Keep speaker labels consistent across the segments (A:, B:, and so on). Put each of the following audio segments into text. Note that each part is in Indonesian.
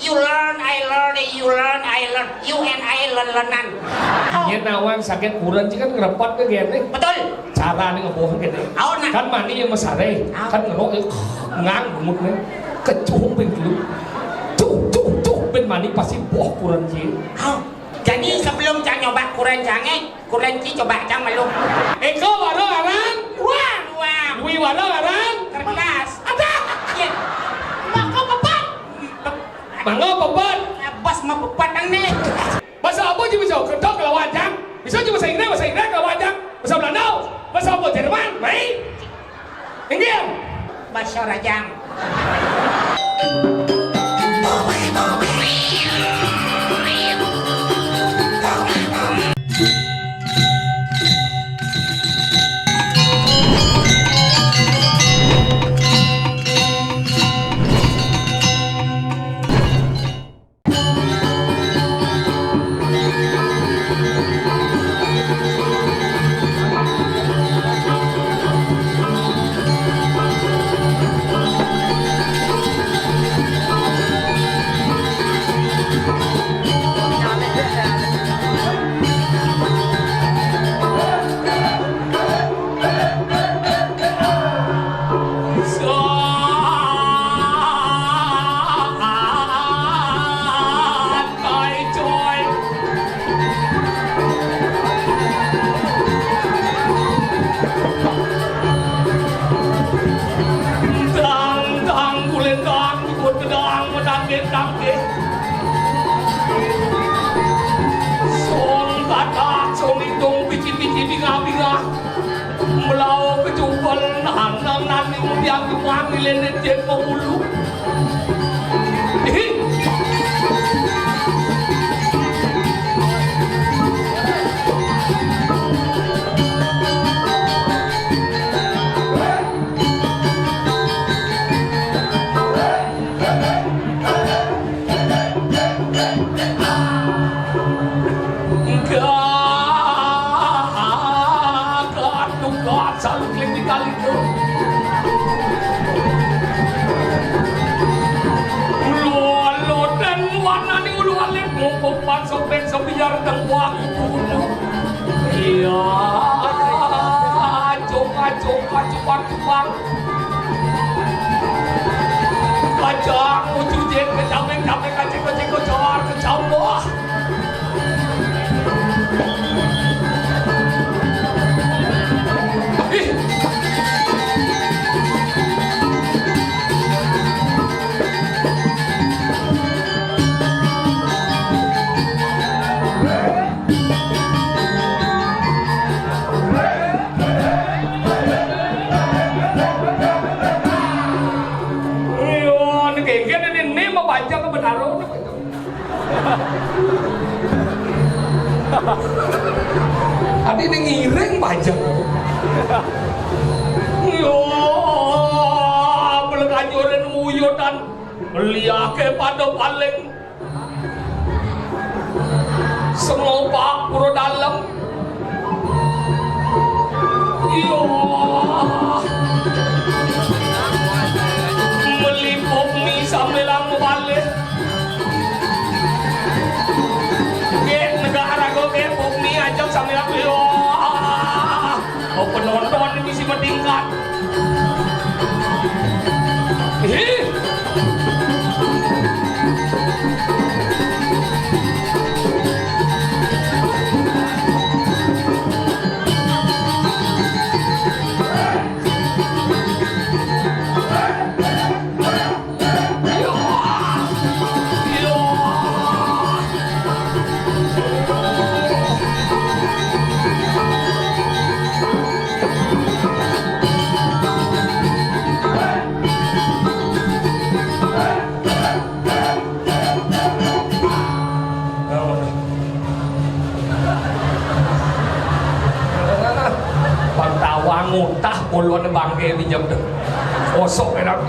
A: You learn, I learn, you learn, I learn, you and I learn-learnan.
B: Iya nawang sakit kurang sih kan ngerepot ke gini.
A: Betul.
B: Cara nih ngebohong gitu. Kan mani yang mesare, kan ngelok ngang gemuk nih, kecuh begitu. Cuk ben mani pasti boh kurang sih.
A: Jadi sebelum Cang nyoba kurang sih coba Cang malu.
B: Eko warung arang.
A: Wah.
B: Dwi warung arang.
A: Kertas. Ada. Iya. Maka pepat.
B: Mangga pepat.
A: Bos mau pepat nih.
B: Bahasa apa sih bisa ketok lawan Cang? Bisa cuma bahasa Inggris lawan Cang. Bahasa Belanda, bahasa apa Jerman, baik. Inggris.
A: Bahasa Rajang.
B: Melau kejubel nahan nani yang diwangi lenet jen pemulu. Biar tengwang dulu. Iya, coba. Kacang, ujujen, kecameng, kacang, kocor, kecambah. Adi ini ngiring pajak. Yo, belekajurin uyutan liake pada paling semopak puro dalam. Yo, melipuk mie sambil lang balik. Bumi ajak sambil aku yo, penonton ini mesti meningkat. Ngutah puluhan bangke di jam tu kosong enak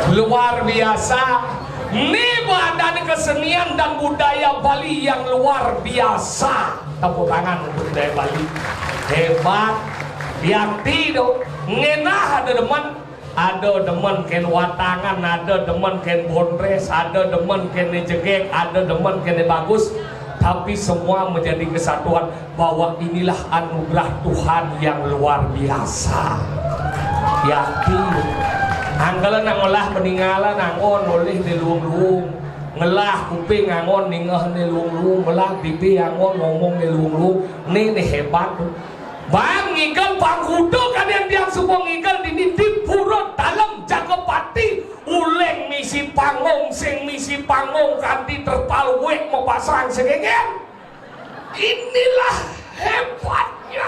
B: luar biasa. Ini badan kesenian dan budaya Bali yang luar biasa. Tepuk tangan untuk budaya Bali, hebat. Biakti do ngenah ada deman ada demen ken watangan, ada demen ken bondres, ada demen ken jegek, ada demen ken bagus, tapi semua menjadi kesatuan bahwa inilah anugerah Tuhan yang luar biasa. Yakin anggalan ngolah peninggalan angon oleh di luung-luung, ngelah kuping angon ningeh di luung-luung, ngelah pipi angon ngomong di luung-luung. Ini hebat tuh. Bang ngigal pangkudo kan yang dia semua ngigal di pura dalam Jagopati uleng misi pangong sing misi pangong kanti terpal wek mau pasang segegen. Inilah hebatnya.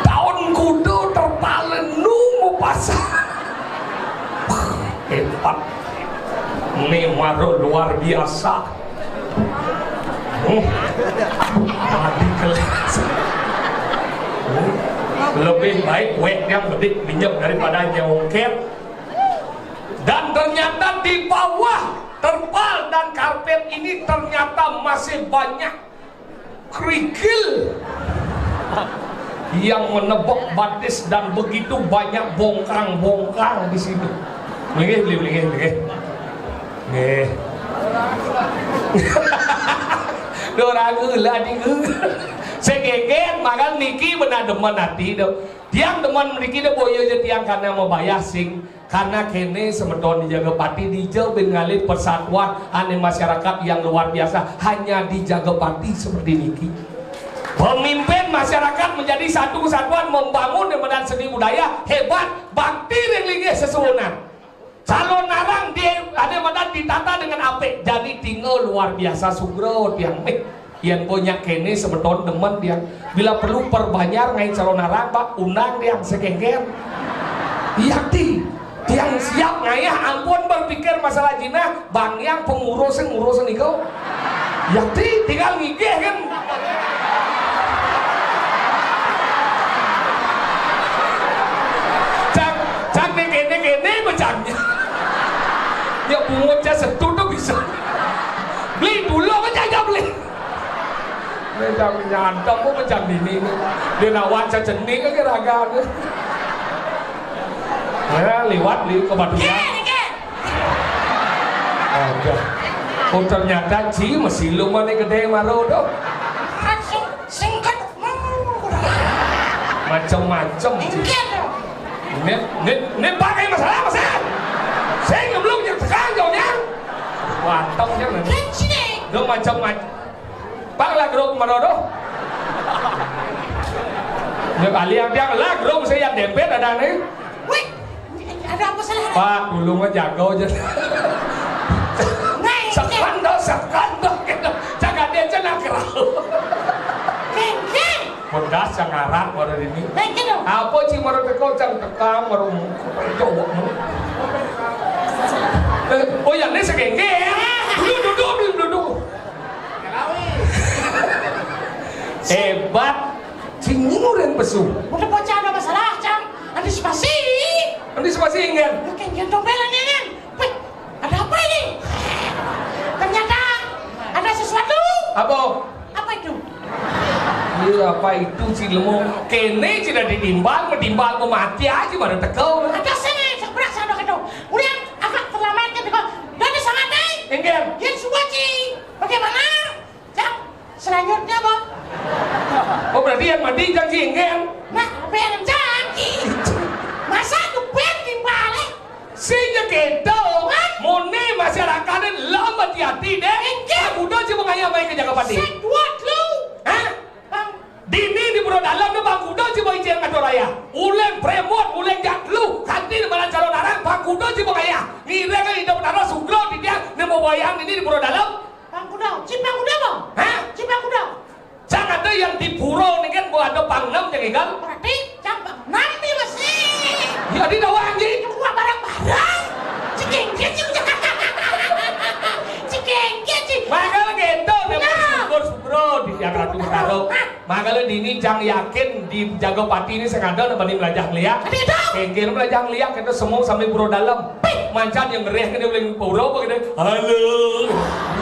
B: Tahun kudo terpal nu mau pasang. Hebat. Ini maru luar biasa. Mati kelas. Lebih baik wek yang bedik minyak daripada nyongket. Dan ternyata di bawah terpal dan karpet ini ternyata masih banyak kerikil yang menebak batis dan begitu banyak bongkang-bongkang di sini. Beli. Dorang lah di segegen makan niki benar demen hati do. Tiang demen niki do boyo je tiang karena mau bayar sing karena kene semeton di Jagopati dijauh ben ngalit persatuan ane masyarakat yang luar biasa hanya di Jagopati seperti niki. Pemimpin masyarakat menjadi satu kesatuan membangun dan seni budaya hebat bakti ringlinge sesuunan. Calon narang dia ada madan ditata dengan apik jadi tinggal luar biasa sugro tiang yang punya kene sebeton demen dia bila perlu perbanyak ngai calon narang pak undang dia sekengker yakti tiang siap ngayah ampun berpikir masalah jina bang yang pengurusan itu yakti tinggal ngigeh kan cak kene macamnya ya bungutnya sentuh tuh bisa beli dulu aja beli macam nyantong kok macam ini dia nawan sejenis ke raga lewat ke Batuya ada oh ternyata ci masih lumayan gede maro dong singkat macam-macam ini pakai masalah saya belum yang sekarang jauhnya wantongnya lo macam-macam pak lah grup marodo ya kali yang dia lah grup saya yang dempet ada nih wih ada apa salah pak dulu mah jago aja sekando gitu jangan dia jangan kerau pedas yang ngarang baru ini apa sih baru tekau cang tekam baru cowok oh yang ini segengge duduk hebat cingur yang pesu udah bocah ada masalah cang antisipasi ingin gentong belan ingin wih ada apa ini ternyata ada sesuatu apa itu iya apa itu si lemu kene tidak ditimbal kok mati aja baru tekau ada sini sebelah sana gitu udah agak terlambat kan dari sangat ingin yang suwaci bagaimana cang selanjutnya bang oh berarti yang mati jang si ingin nah pengen jangki masa tuh pengen timbal sehingga kita mone masyarakatnya lama hati deh ingin udah cuma ngayam main ke Jagopati seduat lu hah dini di Pura Dalam na Bang Kudo si Boy Cian Kadoraya uleng premot uleng jatlu kanti di mana calon narang Bang Kudo si Bangaya ngira kan hidup nara sugro di dia nemo bayang ini di Pura Dalam Bang Kudo Cipang Kudo bang hah Cipang Kudo cang ada yang di Puro ini kan ada Pangnem yang ikan berarti cang Pangnem ini masih ya di dawa anjing cuma barang-barang cikengke makanya gitu sugro di yang ratu karo makanya dini jang yakin di Jagopati ini sengaja nabani belajar liak kengkir belajar liak kita semua sampai Pura Dalam mancan yang ngereh kan dia bilang Pura apa gitu halo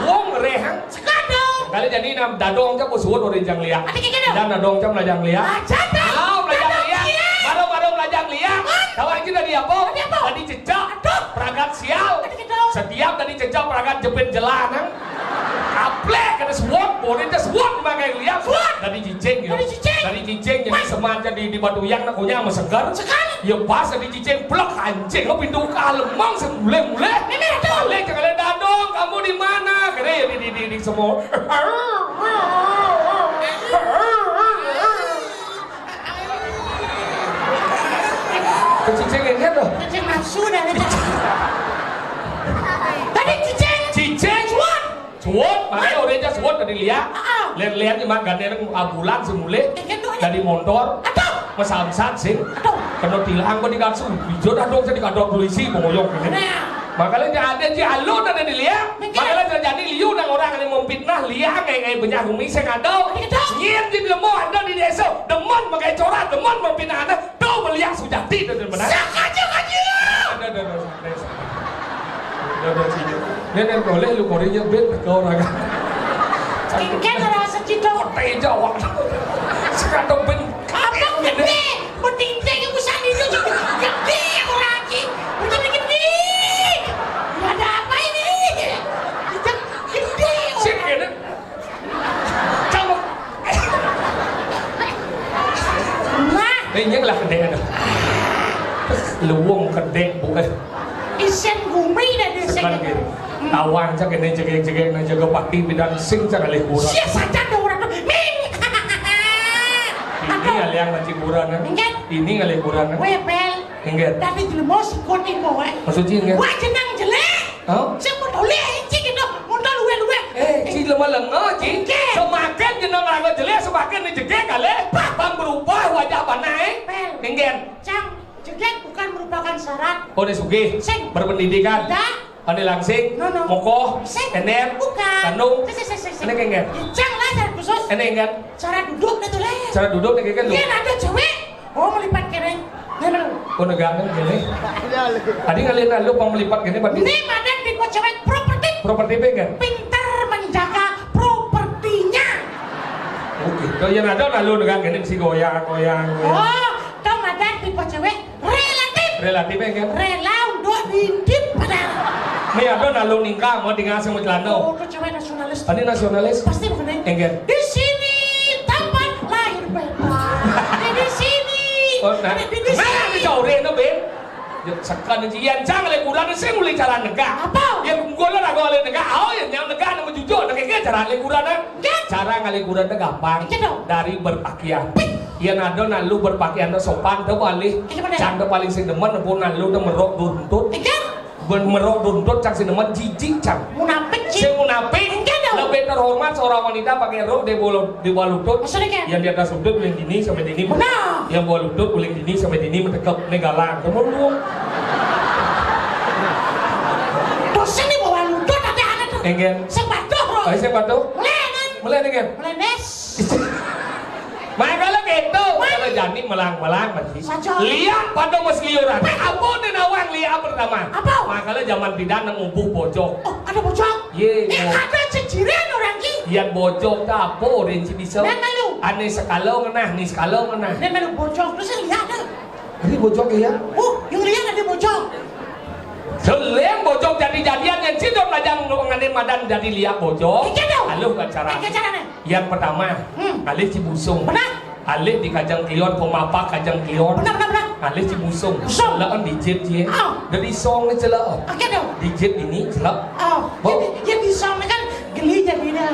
B: wong ngereh sekadang Kali jadi nam dadong cak usuut orang jang liang.
C: Ada kayak gitu.
B: Dan dadong cak melajang liang.
C: Janda.
B: Melajang liang. Baru melajang liang. Tahu aja tadi apa? Tadi jejak. Peragat sial. Setiap tadi jejak peragat jepit jalanan. Aplek kena suot, boleh dia suot pakai liang. Tadi cicing ya. Tadi cicing jadi semanja di batu yang nak punya sama segar. Ya pas tadi cicing plek anjing kau pintu kalemang semule-mule. Balik ke kalian dadong, kamu di mana? Kira ya di semua. Cicing ingat loh.
C: Cicing nafsu dah. Tadi
B: Cicing suot, makanya orangnya suot tadi lihat. Lihat cuma gantian bulan semule. Dari motor. Masam-sam sih. Kena tilang kau dikasih. Hijau dah dong saya dikasih polisi pengoyok ini. Makanya ada je alun ada dilihat. Makanya jadi liu dan orang yang memfitnah liang kayak banyak bumi saya ngadau. Nyian di lemah ada di desa. Deman pakai corak, deman memfitnah anda. Tahu melihat sujati dan benar.
C: Sakaja.
B: Ada sini. Nên boleh lu korenya bet kau raga.
C: Kan rasa cito.
B: Teh jawab. Sekarang ben
C: Abang gede. Penting usaha itu juga gede orang lagi. Udah gede. Ada apa ini? Kita gede.
B: Sik gede. Kamu.
C: Nah.
B: Ini lah gede ada. Luwung gede bukan.
C: Isen gumi dah dia
B: Sekarang gini. Tawang cak ini jegeng na jaga pati bidan sing cak alih kurang.
C: Siapa saja ada orang tu. Ming.
B: Ini alih yang ngaji kurang kan? Ini alih kurang kan?
C: Webel.
B: Ingat.
C: Tapi jelema si koning bawa.
B: Maksudnya ingat?
C: Wah jenang jelek.
B: Oh?
C: Saya mau tahu leh cik itu. Mau tahu luwe.
B: Ci lemah lenga ci. Semakin jenang raga jelek semakin ni jegeng kali. Bang berubah wajah panai. Ingat.
C: Cang, jelek bukan merupakan syarat.
B: Oh dia sugih. Berpendidikan.
C: Tidak.
B: Ane langsing,
C: No.
B: mokoh, ener,
C: Bukan.
B: kandung.
C: Ini
B: Ini kengen.
C: Cang lah cara khusus.
B: Ini ingat.
C: Cara duduk dah tu leh.
B: Cara duduk nih kan lu.
C: Dia ada cewek. Oh melipat keren.
B: Oh negangan gini. Tadi ngalihin lu pang melipat gini berarti.
C: Ini badan di cewek properti.
B: Properti kan?
C: Pintar menjaga propertinya.
B: Oke. Kalau yang ada lu negang gini si goyang.
C: Oh, kau badan di cewek relatif.
B: Relatif kan?
C: Rela untuk hidup pada.
B: Nih ada lu nikah mau tinggal sama celana.
C: Oh, kau cewek nasionalis.
B: Ini nasionalis.
C: Pasti bukan ini.
B: Enggak.
C: Di sini tempat lahir bebas. Di sini.
B: Oh, nah. Nah, di jauh deh, no ben. Sekarang ni yang jangan le kurang saya mulai cara negak.
C: Apa?
B: Yang gula nak gula negak. Oh, yang negak nama jujur. Nak kaya cara le kurang nak. Cara ngale kurang nak gampang. Dari berpakaian. Yang ada nak lu berpakaian nak sopan tu paling. Canda paling sedeman pun nak lu tu merok buntut. Merok buntut cak sedeman jijik cak.
C: Munafik sih.
B: Saya munafik. Lebih terhormat seorang wanita pakai rok di bawah lutut. Yang di atas lutut boleh gini sampai dini. Yang bawah lutut boleh gini sampai dini mentekap negalang. Kamu lu.
C: Dosen di bawah lutut ada anak tu.
B: Enggak.
C: Sepatuh bro.
B: Saya sepatu.
C: Mulai
B: Enggak.
C: Mulai nes.
B: Makanya gitu. Kalau jani melang masih. Lihat pada mas liuran. Apa nih nawang lihat pertama?
C: Apa?
B: Makanya zaman pidana ngumpuh bojok.
C: Oh ada bojok.
B: Ye.
C: Ada cejiran orang ki.
B: Yang bojok tak apa rinci bisa.
C: Dan malu.
B: Ane sekalong nah, ni sekalong nah.
C: Dan malu bojok terus lihat ada.
B: Ini bojok ya?
C: Oh yang lihat ada bojok.
B: Seleng bojok jadi-jadian yang cidok lajang mengenai madan jadi lihat bojok. Halo kan cara. Yang pertama, alih Cibusung.
C: Benar.
B: Alih di Kajang Klion, Pemapak Kajang Klion.
C: Benar.
B: Alih Cibusung. Celaan di jet je. Dari song ni celak.
C: Oke dong.
B: Di jet ini celak.
C: Oh. Jadi di sana kan geli jadinya.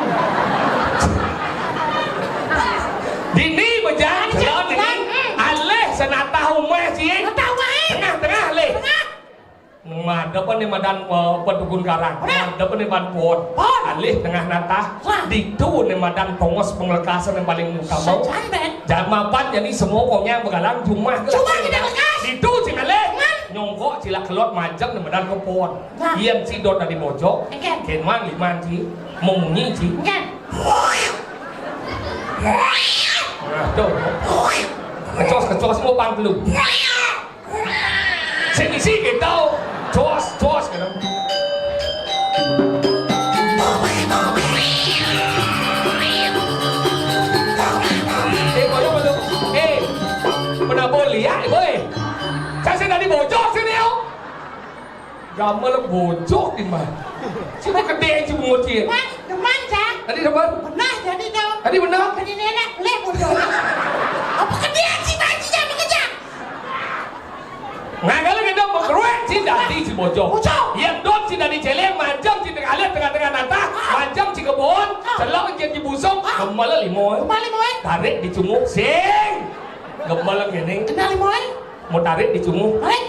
B: Dini berjalan celaan ini. Alih senata rumah je.
C: Tahu
B: Tengah alih. Depan ni madan Pedukun Karang. Depan ni madan Pon. Alih tengah nata. Di tu ni madan pengos pengelakasan yang paling utama. Jamapan jadi semua komnya begalang cuma
C: kita lekas.
B: Di tu sing alih. Nyongkok sila kelot majang ni madan ke Pon. Ian si dot dari bojok. Kenman liman si mungi si. Tuh. Kecos semua pangkelu. Sini sih kita. Tos gitu. Gambar bocok di mana? Cuma gede cuma ngoceh.
C: Man, teman Cang.
B: Tadi teman?
C: Pernah jadi dong.
B: Tadi benar?
C: Jadi nenek boleh bodoh. Apa kedean si Panji jangan bekerja?
B: Nggak kalau kita berkeruan si dadi si bocok.
C: Bocok.
B: Yang dot si dadi celeng, macam si tengah tengah nata, macam si kebon, celok yang di busuk, kembali limoy.
C: Kembali moy.
B: Tarik di cunguk, sing. Kembali gini.
C: Kenali moy.
B: Mau tarik di cunguk.
C: Mari.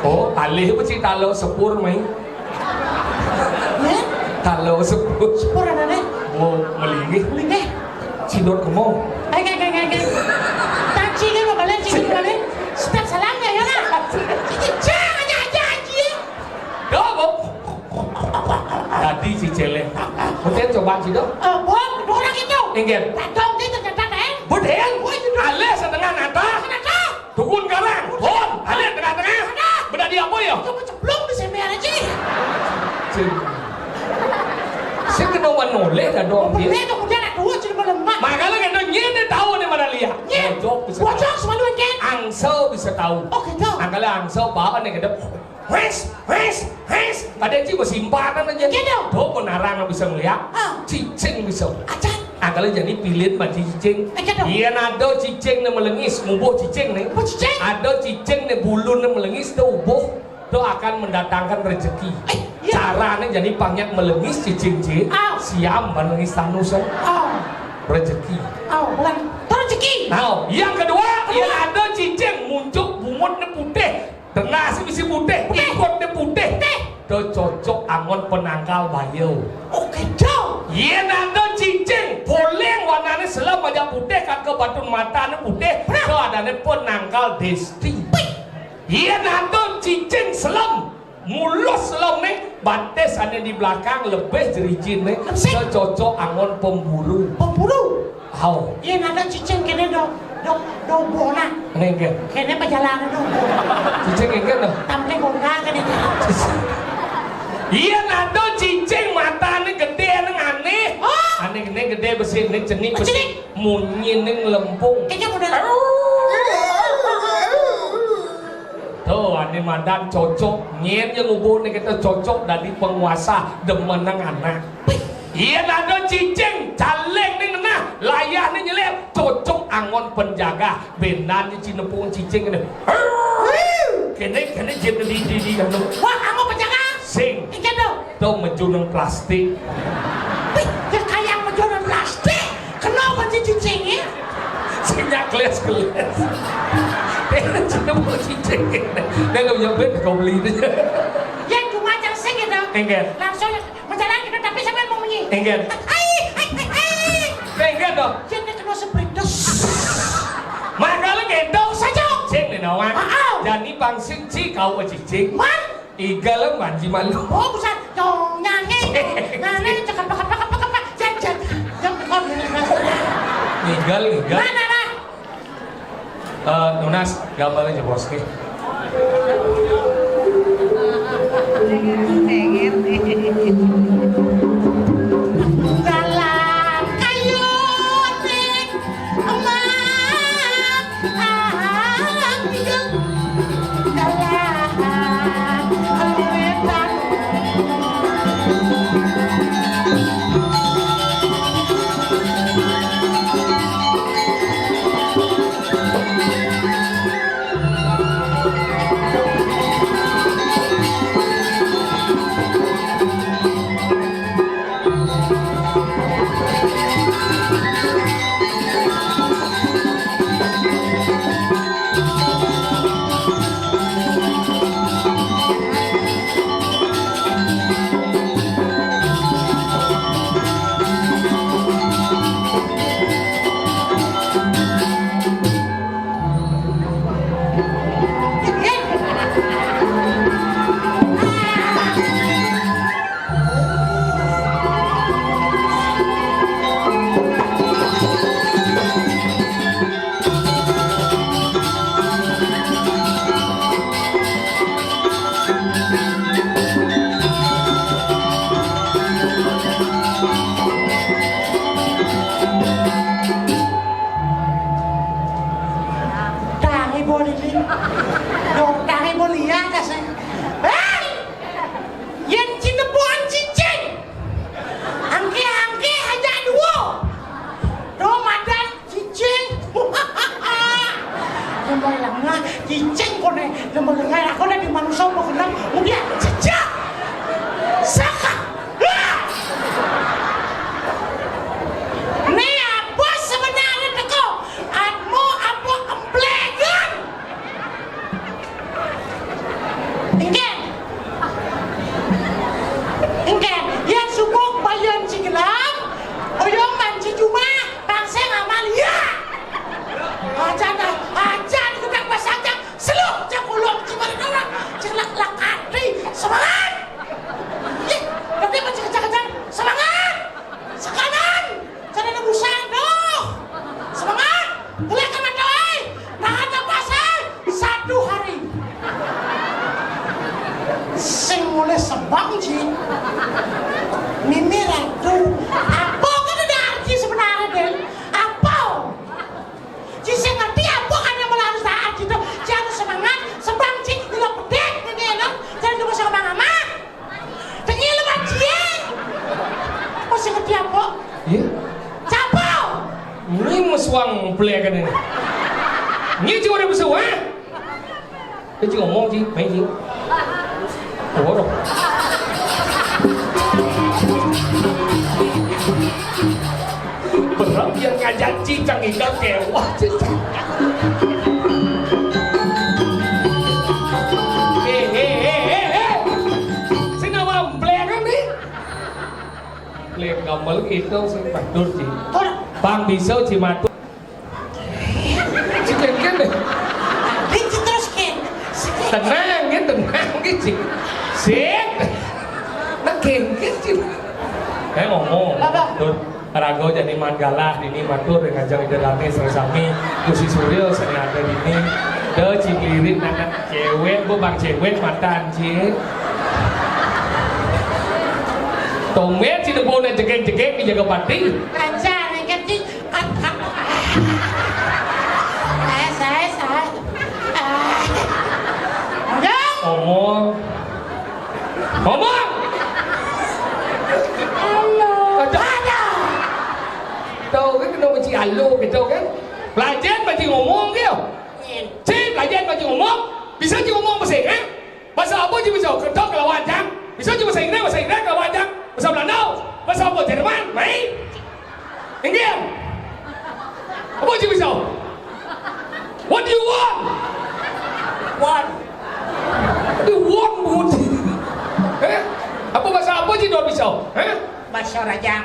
B: Oh, talih apa sih talo sepur main?
C: Ya.
B: Talo sepur.
C: Sepur ada deh.
B: Mau melingih.
C: Boleh deh.
B: Cidot kemau.
C: Kayak. Taci kan mau balik, cikin balik. Step salamnya ya lah. Cikin jangan aja anjing.
B: Kau tadi si celeng. Kemudian coba si dok.
C: Bom, orang itu.
B: Ingin.
C: Tadong dia ternyata kan.
B: Budel. Ale setengah nata.
C: Kenapa?
B: Dukun karang. Bon. Ale tengah-tengah. Benda dia apa ya?
C: Kamu ceplok di semer aja.
B: Saya kena wanoleh dah dong dia.
C: Boleh tu kemudian nak dua jadi melemah.
B: Makanya kena nyene tahu ni mana lihat. Bocok bisa tahu.
C: Bocok selalu kan.
B: Angsel bisa tahu.
C: Oh gitu.
B: Angkala angsel bawa ni kena. Wes. Kadang cik bersimpanan aja.
C: Gitu.
B: Tuh penarang bisa melihat. Cicing bisa.
C: Acan.
B: Angkala jadi pilih macam cicing.
C: Gitu.
B: Iya nado cicing ni melengis, mubuh cicing ni.
C: Apa cicing?
B: Ada cicing ni bulu ni melengis, tu ubuh. Tu akan mendatangkan rezeki. Caranya jadi banyak melengis cicing-cicing. Siam melengis tanusan. Rezeki.
C: Bukan rezeki.
B: Nah, yang kedua, yang ada cicing muncul bungut putih. Tengah si putih, ikut putih. Itu cocok angon penangkal bayu.
C: Oh gitu.
B: Yang ada cicing boleh warnanya selam aja putih, kakak batun matanya putih. Itu adanya penangkal desti. Yang ada cicing selam. Mulus selam ni, bates ada di belakang lebih jerijin ni. Itu cocok angon pemburu.
C: Pemburu.
B: How?
C: Yang ada cicing kena do bona.
B: Nengke.
C: Kena perjalanan do.
B: Cicing nengke no.
C: Tampil bona kan itu.
B: Iya nado cicing mata ni gede neng aneh. Aneh ni gede besi ni cenik besi. Munyi neng lempung.
C: Kayaknya model.
B: Tuh aneh madan cocok. Nyen yang ubur ni kita cocok dari penguasa demenang anak. Iya nado cicing caleng ni kena layah ni nyelip cocok angon penjaga benan ni cinepung cicing ni. Kena jem di anu.
C: Wah, kamu penjaga.
B: Sing.
C: Ikan do.
B: Tuh menjunang plastik.
C: Wih, dia kayak menjual plastik. Kenapa cicing ya?
B: Sinyak keles. Cinepung cicing. Dia nggak punya bed kau beli dia.
C: Yang cuma macam sing gitu.
B: Enggak.
C: Langsung menjalan gitu tapi sampai mau bunyi.
B: Enggak. Enggak dong.
C: Jangan kena seprintus.
B: Makanya gendong
C: Saja.
B: cing ni nawan.
C: Wow.
B: Jadi bang sing kau cicing.
C: Man.
B: Igal manji malu.
C: Oh, bukan. Dong nyanyi. Nyanyi cakap. Jangan.
B: Igal.
C: Mana?
B: Nunas gambarnya boski.
C: Dalam kayu tik emas hidup dalam kehidupan. Dahi boleh ni. Dong dahi Iceng ko na lumalangan ako na di manusaw mo kenang udah jejak saka ne apa sebenarnya teko admo apa emplegan ingken yang subuk bayan cigelam oyong manci cuma bangsa ngamalia ajan gedang basajang seluruh cakulong kemarin orang celak lakati semangat tapi macam kecak-kecak semangat sekanan cara nebusan doh semangat gelekan matoy nah ada pasal 1 hari sing mulai sebang ji mimi ratu apa kan ada arti sebenarnya deh apa sing ngerti apa kan yang mulai harus taat gitu jangan semangat sebang ji gila pedek ini enak jangan cuma sama mama tengil lebat jieng apa sing ngerti apa
B: iya
C: capau
B: ini meswang pelekan ini ini cuma ada besuh ha cái chứ ngomong gì mấy gì ủa rồi berat yang ngajak cicang ikan kewah cicang sinawa pelekan nih pelekan gambar itu sih pandur sih bang bisa sih matu cicang kan deh tenang gitu sih nak kengkit sih ngomong tur rago jadi manggalah ini matur ngajak ide rame sami Gusti Suryo seni ada ini de cilirit anak cewek bu bang cewek mantan cie tomet si debu na jegek-jegek dijaga pati
C: lancar kan sih saya
B: ngomong ada đâu cái đâu mà chị alo cái đâu cái belajar mà chị ngomong kiểu chị belajar mà chị ngomong bisa chị ngomong bahasa Inggris bahasa apa chị bisa ketok kalau wajar bisa chị bahasa Inggris kalau wajar bahasa Belanda bahasa apa Jerman mấy Inggris apa chị bisa what do you want the want mood apa bahasa apa sih dua bisa
A: Bahasa Rajang.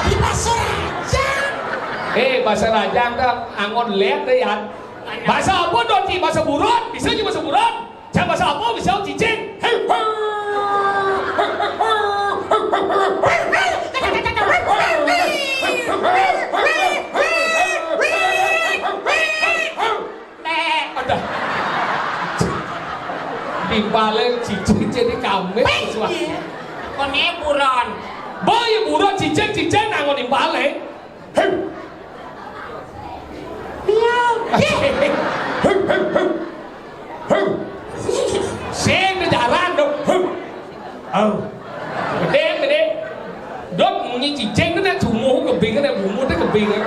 C: di bahasa Rajang
B: bahasa Rajang dah angon lek deh ya bahasa apa dong sih bahasa buron bisa sih bahasa buron jangan bahasa apa bisa cicing ada di balik cicing jadi kambing
A: Kone buron.
B: boy buron cicing angon di balik sen di jalan dong gede dot như cicing nó chủ mũ kebing cái này bù mua tới kebing ấy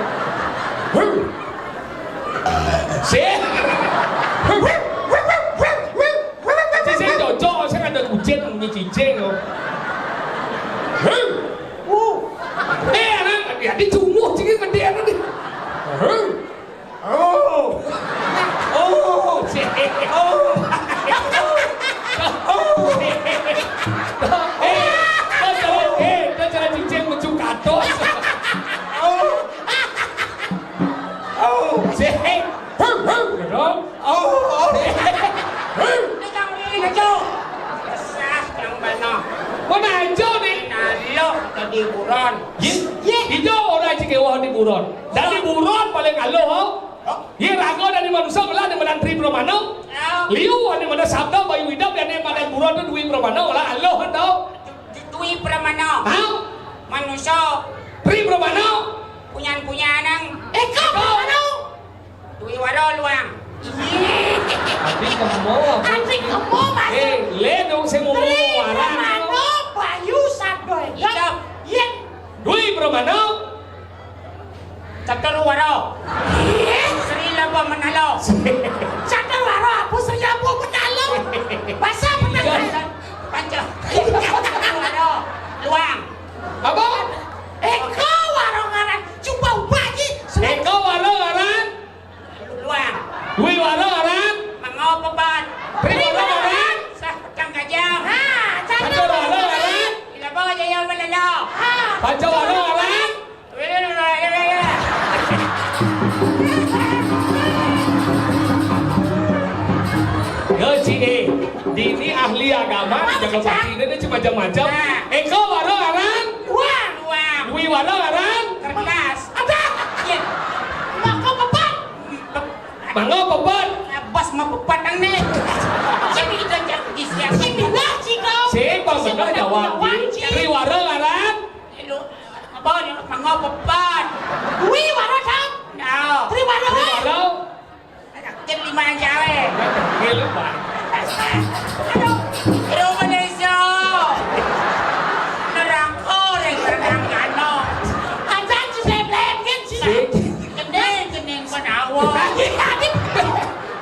B: sen cicing cocok saya ada kucing như cicing không nó ya di chủ mũ chứ cái vấn đề nó đi Nó cho cicing mencuk katos
A: Ini kang ini ngaco. Sah yang bano.
B: Có này chưa đi
A: Nalo tadi buron.
B: Hijau orang cik wah di buron. Dari buron paling alo ho. Ye rago dari manusia malah di madan tri promano. Liu di madan sabda bayu hidup dan di madan buron tu dui promano malah alo tau.
A: Dui pramano.
B: Hah?
A: Manusia
B: Tri promano.
A: punya nang.
C: kau mana
A: Dui waro luang.
B: Adik kamu.
C: Adik kamu masuk
B: Le dong saya ngomong warang.
C: Mano Bayu Sabdoy
A: Hidup.
B: Dui promano.
A: Catur waro. Sri labo menalo.
C: Sadar waro apa seryabu menalo. Bahasa menalo.
A: Panca. Aduh, luang.
B: Apa?
C: Eko waro ngaran coba ubaji.
B: Eko waro ngaran.
A: Luang.
B: Dwi waro ngaran.
A: Mangau beban.
B: Pri waro ngaran.
A: Sah pedang kajang.
C: Ha,
B: Panca waro ngaran.
A: Bila bawa jaya melalo.
C: Ha.
B: Panca waro ngaran. Ci Dini ahli agama di Jakarta ini cuma macam-macam. Eko waro ngaran.
C: Luang.
A: Luang.
B: Dwi waro ngaran.
A: Kertas.
C: Ada.
A: Ya.
C: Maka beban.
B: Mango beban.
A: Bos mau beban ni. Jadi kita jangan disiap.
C: Ini lah cikau.
B: Siapa benar jawab? Dwi waro ngaran.
A: Lu apa ni mangau beban.
C: Wi waro tang.
A: Tahu.
C: Tri waro.
B: Dwi waro.
A: Ken lima jawe.
B: Gila pak.
A: Aduh Malaysia. Neraka orang kano.
C: Ajan seblem kan sih.
A: Kening pun awak.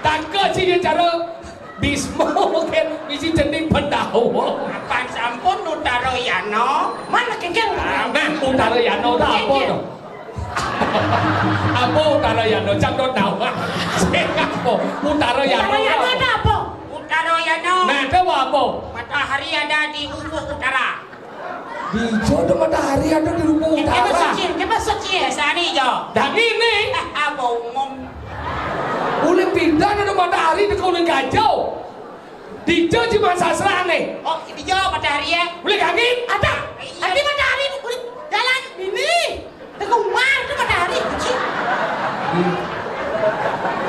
B: Tangga sih dia cara bismo kan misi cening pendawa.
A: Apaan sampun utara yano.
C: Mana kengkel?
B: Nah, utara yano dah apa tu? Apa utara yano cakap tahu ah? Apa utara yano?
C: Yang ada apa?
A: Utara yano.
B: Nah, tu apa?
A: Matahari ada di ufuk utara.
B: Di jodoh matahari ada di ufuk utara.
C: Kita suci.
A: Sani jo.
B: Dan ini
A: Apa umum?
B: boleh pindah ada matahari di kau kacau. Di jauh cuma sasra ni.
A: Oh, di jo matahari ya.
B: Boleh kaget?
C: Ada. Ada matahari jalan ini. Dekat rumah tu matahari kecil.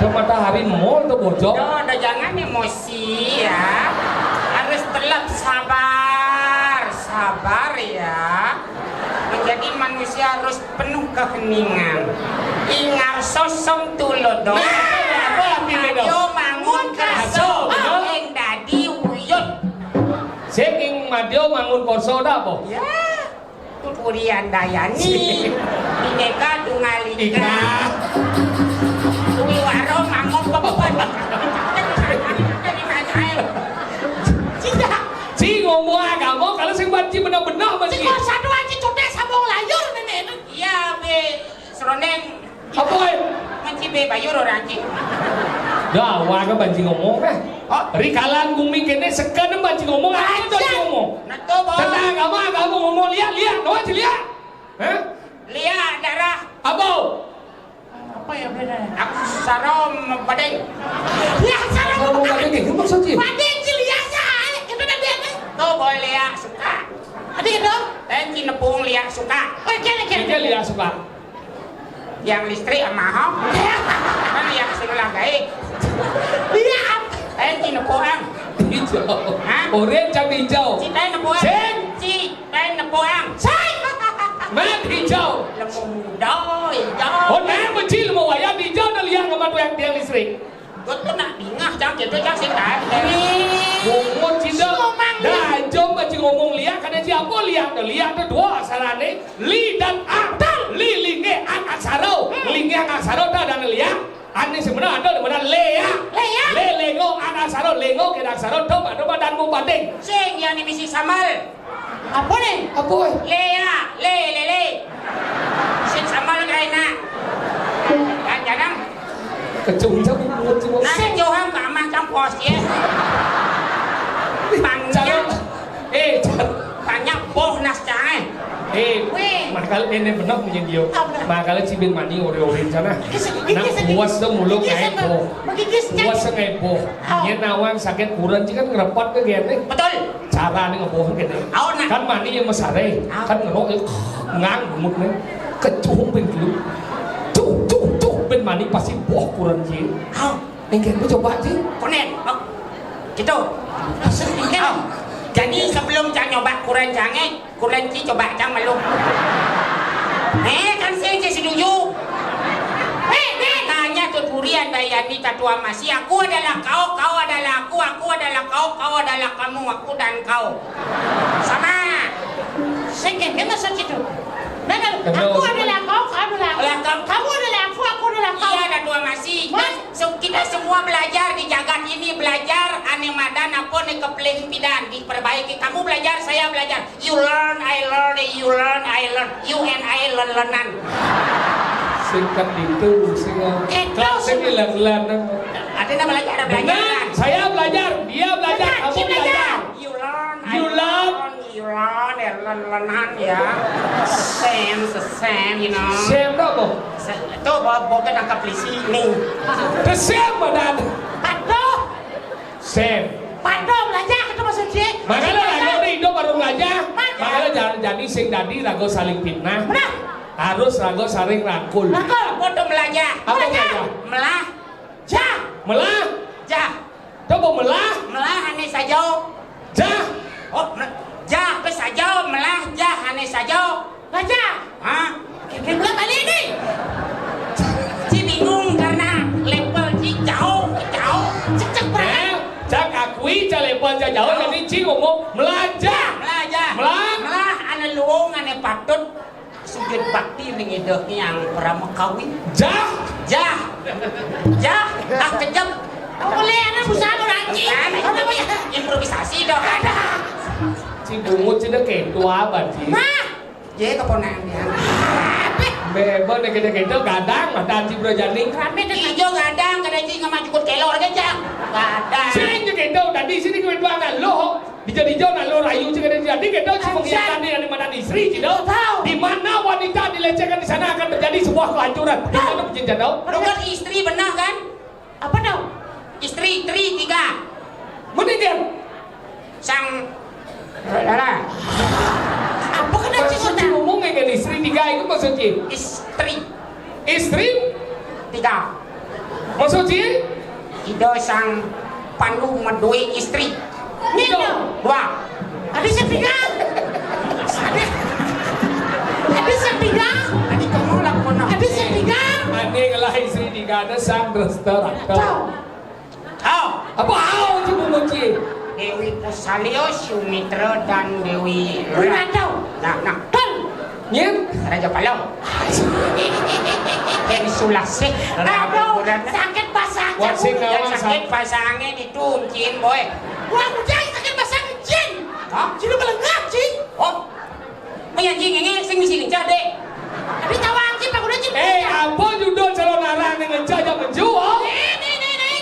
B: Ada matahari mall tu bocor.
A: Jo, dah jangan emosi ya. Harus tetap sabar ya. Menjadi manusia harus penuh keheningan. Ingar sosong tulodo.
B: Apa artinya tu?
A: Yo mangun kerso. Eng dadi uyut.
B: Seking madio mangun korso dah apa?
A: Ya. Tuturian dayani. Bineka dungalika. Dwi waro mangun beban.
C: Tidak.
B: Si ngomong agama kalau sing banci benar-benar
C: Si
B: banci.
C: kau satu aja cotek sambung layur nenek.
A: Iya be seroneng.
B: Apa?
A: Manci be bayur orang ci.
B: Dah, warga banci ngomong eh.
A: Oh,
B: Rikalan bumi kene sekan banci ngomong apa tu ngomong?
A: nato bo.
B: Tentang agama ngomong lihat, doa lihat. Eh?
A: Lihat darah.
B: Apa?
C: Apa yang beda?
A: Aku sarom badeng.
C: Ya sarang.
B: Kalau mau kata gitu maksudnya?
C: Padeng cilia sah. Itu dah dia ni.
A: To boleh lihat suka.
C: Ada gitu.
A: Enci nepung lihat suka.
C: Oh kena
B: Kita
C: kena.
B: lihat suka.
A: Yang listrik mahal. Kan lihat sebelah gaib.
C: Lihat.
A: Enci nepung.
B: Hijau.
A: Hah?
B: Orange cabai hijau.
A: Si tay nepung.
B: Sen.
A: Si tay nepung.
C: Say.
B: Mat hijau.
A: Lemu muda, hijau.
B: Oh, nah kecil mau wayang hijau dah lihat sama tu yang tiang listrik.
A: Kau tu nak bingah jam itu jam singkat.
B: Ngomong cinta. Dah jom banci ngomong lihat kada siapa lihat dah lihat tu dua sarane li dan a. Li linge ak aksaro. Linge ak aksaro dah dan lihat. Ane sebenarnya ada di mana lea.
C: Lea.
B: Le lengo ak aksaro lengo ke aksaro tu ada badan mu bating.
A: Sing yang ni misi samal.
C: Apa ni?
B: Apa?
A: Lea, le. Sing samal kaya nak. Jangan.
B: Kecung-cung mulut semua.
A: Nang Johan ke amah campos ya. Banyak boh nas jangan.
B: Makal ini benar punya dia. Makal cibin mani ori-ori sana. Nak puas tu mulut kayak boh.
C: Begigis
B: Puas kayak boh. Dia nawang sakit kurang kan ngerepot ke gini.
A: Betul.
B: Cara ni ngeboh gini.
A: Awak nak.
B: Kan mani yang mesare. Kan ngerok ngang gemuk ni. Kecung begitu. Cuk ben mani pasti boh kurang je.
A: Awak.
B: Engkau tu coba je.
A: Konen. Gitu. Jadi sebelum Cang nyoba kuren Cange, kuren Ci coba Cang meluk. Kan saya setuju. Tanya tuh durian Dayani tatua masih. Aku adalah kau, kau adalah aku adalah kau, kau adalah kamu, aku dan kau. Sama.
C: Sengken kena segitu. Aku adalah kau, kamu adalah aku. Kamu adalah aku adalah kau.
A: Iya, ada dua masih. nih kepelimpidan diperbaiki. Kamu belajar, saya belajar. You learn, I learn, you learn, I learn. You and I learn-learnan.
B: Singkat itu, kelas ini learn.
A: Artinya belajar, ada belajar.
B: Saya belajar, dia belajar, kamu belajar.
A: You learn,
B: You learn.
A: you learn, learn-learnan ya. Same, you know.
B: Same apa?
A: Itu bukan angka polisi nih.
B: The same badan.
C: Aduh,
B: Same.
C: Pado belajar itu maksudnya.
B: Makanya lagu di Indo baru belajar. Makanya jangan jadi sing dadi rago saling fitnah.
C: Benar.
B: Harus rago saling rangkul.
C: Rangkul.
A: Bodoh belajar.
B: Apa belajar?
A: Melah,
C: Jah.
B: Melah.
A: jah,
B: Coba melah.
A: melah aneh saja.
B: Jah.
A: Oh, jah ke saja, melah jah aneh saja.
C: Belajar.
A: Hah?
C: Kita belum kali ini.
A: Si bingung karena level si jauh.
C: Cek banget.
B: Cak akui level jauh jadi Ci ngomong belajar.
A: Melah. Melah aneh luung aneh patut. Sujud bakti ning ideh yang pernah kawin.
B: Jah.
A: Jah. Kejam.
C: Boleh anak busana orang Cina. Apa ya?
A: Improvisasi dong ada.
B: Ci bungut ci dah ketua banci.
C: Nah.
A: Jadi keponangan.
B: Bebo nek gede-gede gadang mata Ci Brojani.
C: Rame dan
A: Ijo gadang kada ci ngama cukup kelor aja jang. Gadang.
B: Sing gede tadi sini kedua na lo. Dijo na lo rayu ci gede jadi gede ci mengiyakan di mana istri ci do. Di mana wanita dilecehkan di sana akan terjadi sebuah kehancuran. Di mana pencinta do?
A: Bukan istri benar kan?
C: apa dong?
A: Istri, tiga.
B: Meninggal.
A: Sang Lala.
C: Apa kena
B: Maksudnya ngomong dengan istri tiga itu maksudnya?
A: Istri tiga.
B: Maksudnya?
A: Ido sang pandu medui istri.
C: Nino.
A: Dua.
C: Ada setiga. Ada setiga.
A: Tadi kamu lakukan
C: Ada setiga.
B: Aneh lah istri tiga ada sang restoran.
A: Oh,
B: Apa hau cuma moci?
A: Dewi Pusalio, Sumitra dan Dewi
C: Randau.
A: Nah,
C: Ton.
B: Nyen?
A: Raja Palau. Yang Sulase.
C: Aduh, sakit pasang.
B: Wasing
A: Yang
B: nama
A: sakit pasangnya dituncin, boy.
C: Wah, jangan sakit pasang jin.
A: Hah?
C: Sini belengap, Cing.
A: Oh, menyanyi ngenge sing misi lincah dek.
C: Tapi tawang Cing, Pak Udah Cing.
B: Apa judul calon narang dengan jajah menjual?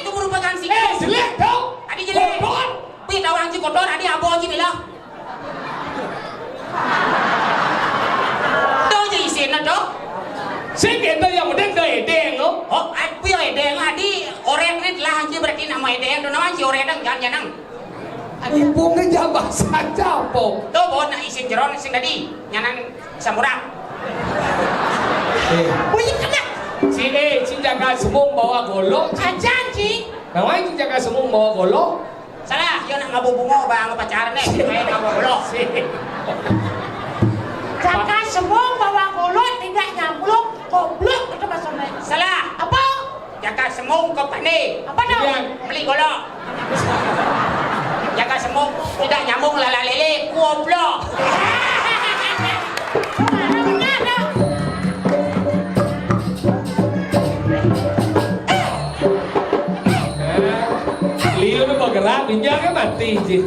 A: Itu merupakan si
B: Jelek tau?
A: Adi jelek.
B: Kotor.
A: Pi tawang Cing kotor, adi abo Cing bilang. Tuh je isin na dok.
B: Saya kata yang mudah ke edeng lo.
A: Oh, aku ya edeng adi orek ni lah Cing berarti nama edeng, do nama Cing orek dang jangan.
B: Hubungnya jabah saja po.
A: Tuh bawa nak isin jeron sing tadi nyanan samurang.
C: Bunyi kena.
B: Si jaga semung bawa golok.
C: Ajan, Cing.
B: Namanya si jaga semung bawa golok.
A: Salah, yo nak ngabubungo bang pacaran ni, main ngabubulok.
C: Jaga semua bawa golok, tidak nyamblok, goblok itu maksudnya.
A: Salah,
C: Apa?
A: jaga semung ke pandai.
C: Apa dong?
B: Yang
A: Beli golok. Jaga semung tidak nyambung lala lele, goblok.
C: Benar dah.
B: Liu nó bergerak, minjaknya mati sih.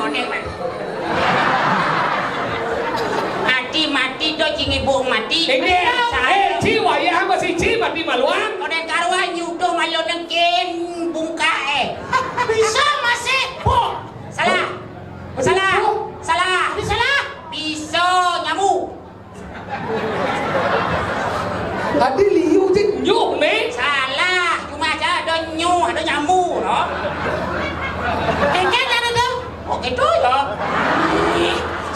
A: Onek man. Mati do Cing ibu mati.
B: Ini, Ci wayah masih Ci mati maluan.
A: Onek karwa nyuduh malu nengkin bungka
C: Bisa masih. Oh,
A: Salah.
C: ini salah.
A: Bisa nyamuk.
B: Tadi Liu sih nyuk nih.
A: Salah, cuma aja ada nyamuk, ada nyamuk loh.
C: Kan ada tuh.
A: Oh gitu ya.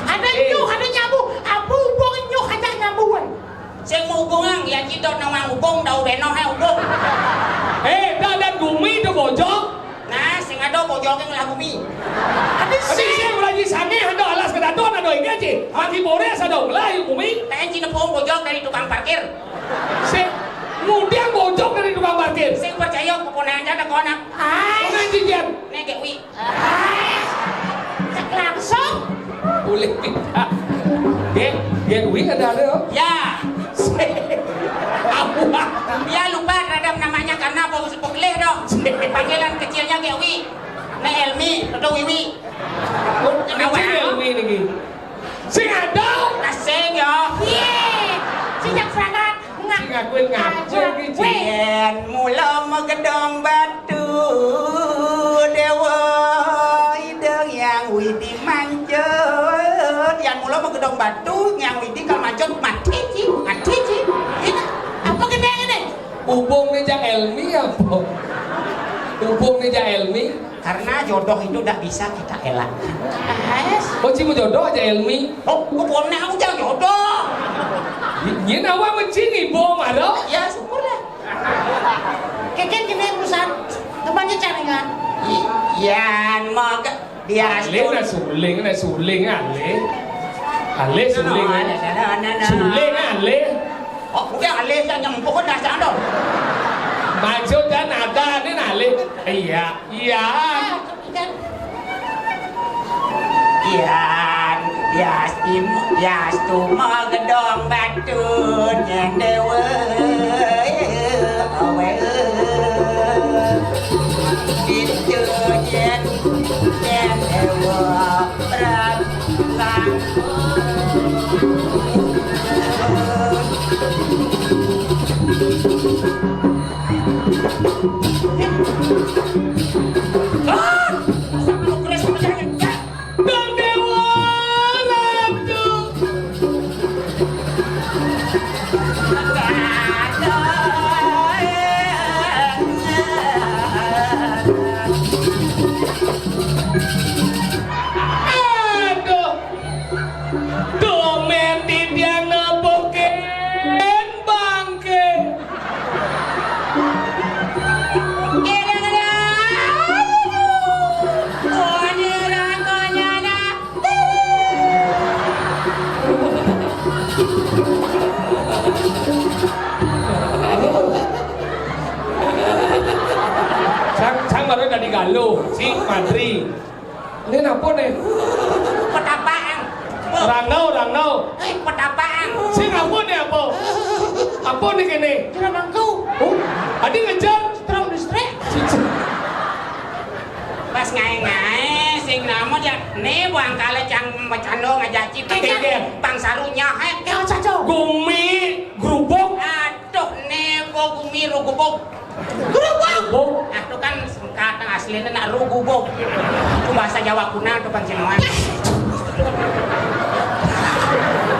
C: Ada nyuh, ada nyamuk. Abu hubung nyuh aja nyamuk.
A: Sing mau hubungan ya kita nama hubung dah udah no hubung.
B: Dah dan gumi itu bojok.
A: Nah, sing ada bojongnya ngelagu mi.
C: Ada
B: Tadi saya lagi sange ada alas kedaton ada ini aja. Mati bores ada melayu gumi.
A: Pengen Cina pohon bojong dari tukang parkir.
B: Saya kemudian bojok dari tukang parkir.
A: Sing percaya keponaan ada konak.
C: Hai.
B: Mana jijian?
A: Nih kayak wi.
C: Cek langsung.
B: Boleh pindah. Get wing ada.
A: Ya,
B: Awak.
A: ya lupa terhadap namanya karena Panggilan kecilnya Gewi. Nah Elmi, atau Wiwi.
B: Kenapa Elmi ini? Sing ada.
A: Kasih ya.
C: Iya, sejak sangat
B: Sing ngakuin ngakuin iki.
A: Yen mula megedong batu dewa ideng yang widi manjut. Yang mula megedong batu yang widi kal manjut mati ci.
C: apa gede ini?
B: Hubung nih Jang Elmi apa? Hubung nih Jang Elmi.
A: Karena jodoh itu udah bisa kita elak.
B: Oh cuma jodoh aja Elmi.
A: Oh, pokoknya aku jangan jodoh.
B: Ini awak mencini bom ada?
A: Ya syukurlah.
C: Keken gini urusan temannya caringan.
A: Yan mag dia
B: Ale na suling ale. Ale suling. Suling ale.
A: Oh, bukan ale yang nyempuk dah jangan dong.
B: Maju dan ada ni ale. Iya.
A: Yan yastu magedong batu nyendewe awe itu nyendewe perang
B: Sang baru dari Galuh, si Madri. Ini apa nih?
A: Petapaan.
B: Rangau.
A: Petapaan.
B: Si apa nih apa? Apa nih kene?
C: Kira mangku,
B: Oh, adi ngejar.
C: terang listrik.
A: Pas ngai sing namo ya ne buang kala cang bacano ngajaci bang sarunya
C: Kau caco.
B: Gumi, gerubuk.
A: aduh ne bo gumi rugubuk
B: Gerubuk.
A: itu kan kata aslinya nak rugubuk itu bahasa Jawa kuna itu bang Cinoan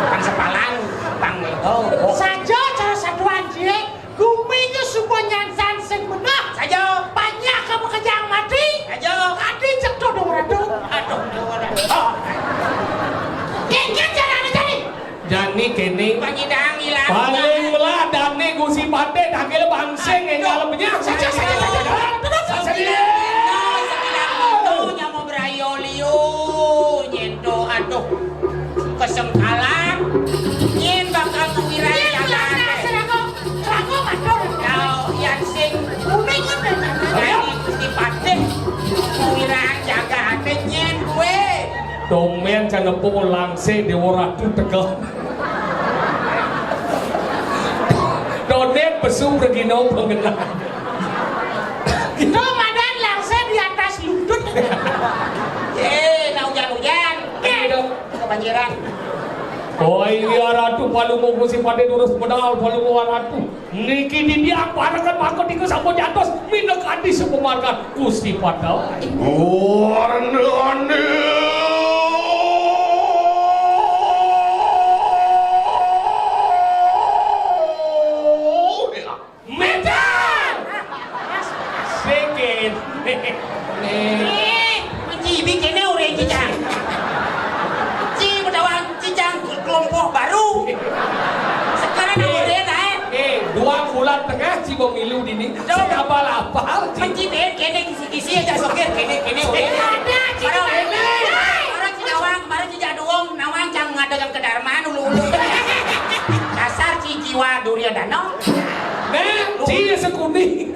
A: bang sepalan bang
C: Saja cara satu anjing, guminya semua nyansan sing benar.
A: saja
C: Banyak kamu kejang mati.
A: saja
C: Tadi cekto dong rado.
A: aduh
C: Kengken jalan jadi.
B: Jani kene
A: panyidang hilang
B: paling meladane Gusti Pade dakil bangsing yang dalamnya.
C: Saja.
A: nyamo brayolio nyendo aduh kesengkalan nyen bakal ngewirai jalan
C: Rago mandor.
A: kau yang sing
C: Kuning kan.
A: nyanyi Gusti Pade ngewirai jaga ate nyen gue
B: Domen jangan pukul langsung Dewa Ratu Tegal. Donet besung regino pengenal.
C: Itu madan langsung di atas lutut.
A: na hujan-hujan kebanjiran
B: Oh iya Ratu palu mau Gusti Pade durus pedal palu mau Ratu. Niki di dia parakan maka tiga sampo jatos minek adi sepemarkan Gusti Pade. Medan. Sekit.
A: menjibi kene ure cicang bedawang cicang kelompok baru sekarang ure
B: Dua bulan tengah Cibong Ilu dini. Siapa lapar?
A: menjibi kene kisi-kisi aja sokir kene
C: Ada cicang.
A: orang cidawang kemarin cijaduong nawang cang ngadagang kedarmaan ulu-ulu dasar cijiwa Duryodana
B: Cie sekuni.